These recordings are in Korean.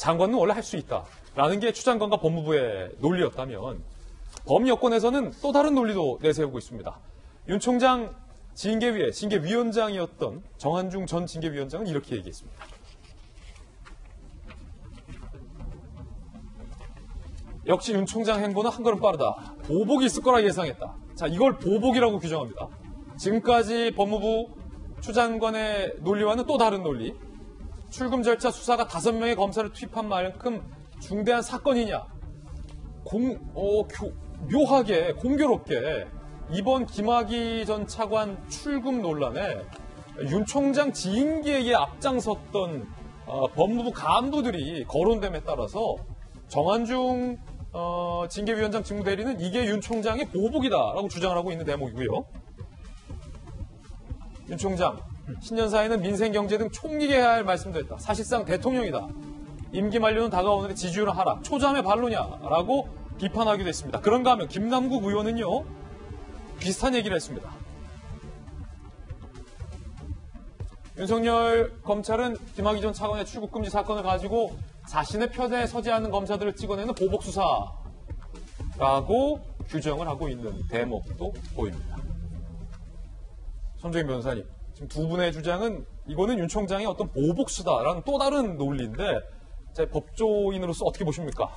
장관은 원래 할 수 있다라는 게 추 장관과 법무부의 논리였다면 범여권에서는 또 다른 논리도 내세우고 있습니다. 윤 총장 징계위에 징계위원장이었던 정한중 전 징계위원장은 이렇게 얘기했습니다. 역시 윤 총장 행보는 한 걸음 빠르다. 보복이 있을 거라 예상했다. 자, 이걸 보복이라고 규정합니다. 지금까지 법무부 추 장관의 논리와는 또 다른 논리. 출금 절차 수사가 5명의 검사를 투입한 만큼 중대한 사건이냐. 묘하게, 공교롭게 이번 김학의 전 차관 출금 논란에 윤 총장 징계에 앞장섰던 법무부 간부들이 거론됨에 따라서 정한중 징계위원장 직무대리는 이게 윤 총장의 보복이다라고 주장을 하고 있는 대목이고요. 윤 총장, 신년사에는 민생, 경제 등 총리해야 할 말씀도 했다. 사실상 대통령이다. 임기 만료는 다가오는데 지지율은 하락. 초잠의 반론이야라고 비판하기도 했습니다. 그런가 하면 김남국 의원은요. 비슷한 얘기를 했습니다. 윤석열 검찰은 김학의 전 차관의 출국금지 사건을 가지고 자신의 편에 서지 않는 검사들을 찍어내는 보복수사라고 규정을 하고 있는 대목도 보입니다. 손정인 변호사님, 지금 두 분의 주장은 이거는 윤 총장의 어떤 보복수다라는 또 다른 논리인데 법조인으로서 어떻게 보십니까?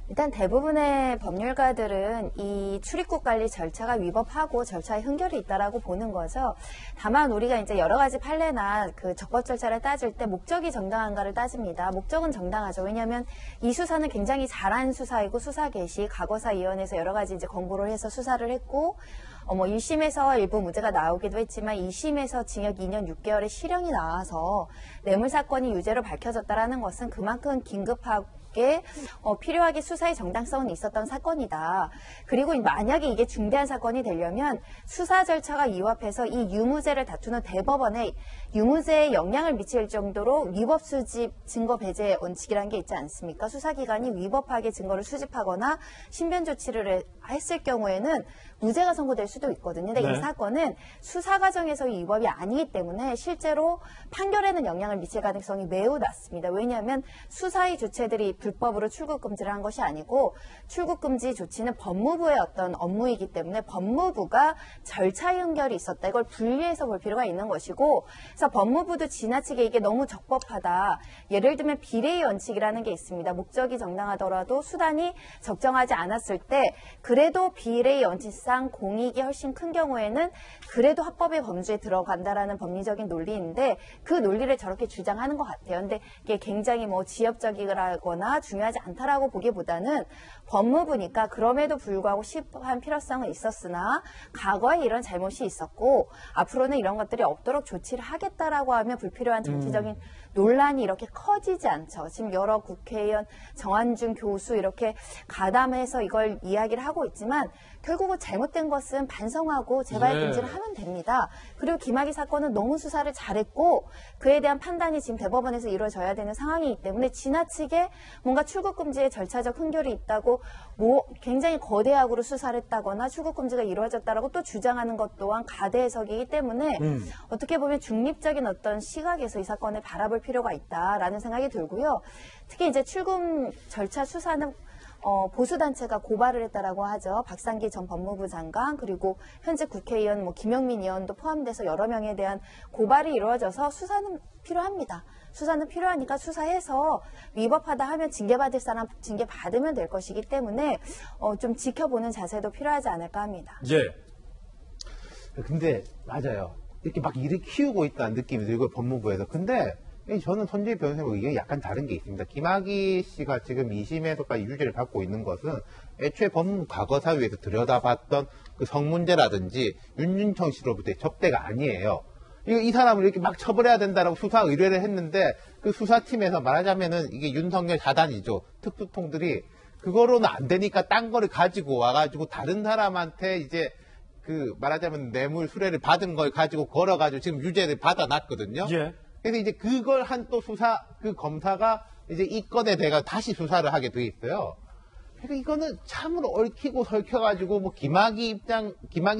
일단 대부분의 법률가들은 이 출입국 관리 절차가 위법하고 절차에 흔결이 있다라고 보는 거죠. 다만 우리가 이제 여러 가지 판례나 그 적법 절차를 따질 때 목적이 정당한가를 따집니다. 목적은 정당하죠. 왜냐하면 이 수사는 굉장히 잘한 수사이고 수사 개시, 과거사위원회에서 여러 가지 이제 권고를 해서 수사를 했고, 1심에서 일부 무죄가 나오기도 했지만 2심에서 징역 2년 6개월의 실형이 나와서 뇌물 사건이 유죄로 밝혀졌다라는 것은 그만큼 긴급하게 필요하게 수사의 정당성은 있었던 사건이다. 그리고 만약에 이게 중대한 사건이 되려면 수사 절차가 위법해서 이 유무죄를 다투는 대법원에 유무죄에 영향을 미칠 정도로 위법 수집 증거 배제 원칙이라는 게 있지 않습니까? 수사기관이 위법하게 증거를 수집하거나 신변 조치를 했을 경우에는 무죄가 선고될 수도 있거든요. 근데 이 사건은 수사 과정에서의 위법이 아니기 때문에 실제로 판결에는 영향을 미칠 가능성이 매우 낮습니다. 왜냐하면 수사의 주체들이 불법으로 출국 금지를 한 것이 아니고 출국 금지 조치는 법무부의 어떤 업무이기 때문에 법무부가 절차의 흔결이 있었다. 이걸 분리해서 볼 필요가 있는 것이고, 그래서 법무부도 지나치게 이게 너무 적법하다. 예를 들면 비례의 원칙이라는 게 있습니다. 목적이 정당하더라도 수단이 적정하지 않았을 때 그래도 비례의 원칙상 공익이 훨씬 큰 경우에는 그래도 합법의 범주에 들어간다라는 법리적인 논리인데 그 논리를 저렇게 주장하는 것 같아요. 근데 이게 굉장히 지엽적이거나 중요하지 않다라고 보기보다는 법무부니까 그럼에도 불구하고 시급한 필요성은 있었으나 과거에 이런 잘못이 있었고 앞으로는 이런 것들이 없도록 조치를 하겠다라고 하면 불필요한 정치적인 논란이 이렇게 커지지 않죠. 지금 여러 국회의원, 정한중 교수 이렇게 가담해서 이걸 이야기를 하고 있지만 결국은 잘못된 것은 반성하고 재발 금지를 하면 됩니다. 그리고 김학의 사건은 너무 수사를 잘했고 그에 대한 판단이 지금 대법원에서 이루어져야 되는 상황이기 때문에 지나치게 뭔가 출국 금지의 절차적 흔결이 있다고 굉장히 거대학으로 수사를 했다거나 출국 금지가 이루어졌다라고 또 주장하는 것 또한 가대 해석이기 때문에 어떻게 보면 중립적인 어떤 시각에서 이 사건을 바라볼 필요가 있다라는 생각이 들고요. 특히 이제 출금 절차 수사는 보수단체가 고발을 했다라고 하죠. 박상기 전 법무부 장관 그리고 현재 국회의원 김영민 의원도 포함돼서 여러 명에 대한 고발이 이루어져서 수사는 필요합니다. 수사는 필요하니까 수사해서 위법하다 하면 징계받을 사람 징계받으면 될 것이기 때문에 좀 지켜보는 자세도 필요하지 않을까 합니다. 예. 근데 맞아요. 이렇게 막 일을 키우고 있다는 느낌이 들고 법무부에서. 근데 저는 손재희 변호사님 이게 약간 다른 게 있습니다. 김학의 씨가 지금 2심에서까지 유죄를 받고 있는 것은 애초에 법무부 과거사위에서 들여다봤던 그 성문제라든지 윤준청 씨로부터의 접대가 아니에요. 이 사람을 이렇게 막 처벌해야 된다라고 수사 의뢰를 했는데 그 수사팀에서 말하자면은 이게 윤석열 사단이죠. 특수통들이 그거로는 안 되니까 딴 거를 가지고 와가지고 다른 사람한테 이제 그 말하자면 뇌물 수뢰를 받은 걸 가지고 걸어가지고 지금 유죄를 받아놨거든요. 예. 그래서 이제 그걸 한 또 그 검사가 이제 이 건에 대해 다시 수사를 하게 돼 있어요. 그러니까 이거는 참으로 얽히고 설켜가지고 뭐 김학의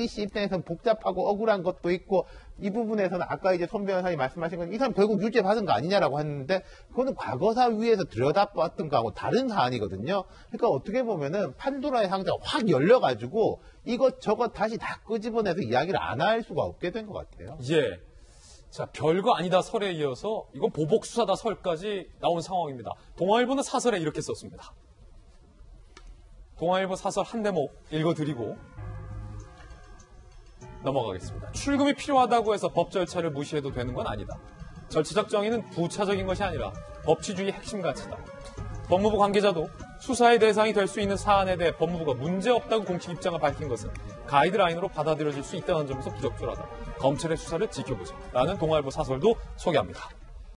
씨 입장에서는 복잡하고 억울한 것도 있고 이 부분에서는 아까 이제 손 변호사님 말씀하신 건 이 사람 결국 유죄 받은 거 아니냐라고 했는데 그거는 과거사 위에서 들여다봤던 거하고 다른 사안이거든요. 그러니까 어떻게 보면은 판도라의 상자가 확 열려가지고 이것저것 다시 다 끄집어내서 이야기를 안 할 수가 없게 된 것 같아요. 예. 자, 별거 아니다 설에 이어서 이건 보복 수사다 설까지 나온 상황입니다. 동아일보는 사설에 이렇게 썼습니다. 동아일보 사설 한 대목 읽어드리고 넘어가겠습니다. 출금이 필요하다고 해서 법 절차를 무시해도 되는 건 아니다. 절차적 정의는 부차적인 것이 아니라 법치주의의 핵심 가치다. 법무부 관계자도 수사의 대상이 될 수 있는 사안에 대해 법무부가 문제없다고 공식 입장을 밝힌 것은 가이드라인으로 받아들여질 수 있다는 점에서 부적절하다. 검찰의 수사를 지켜보자. 라는 동아일보 사설도 소개합니다.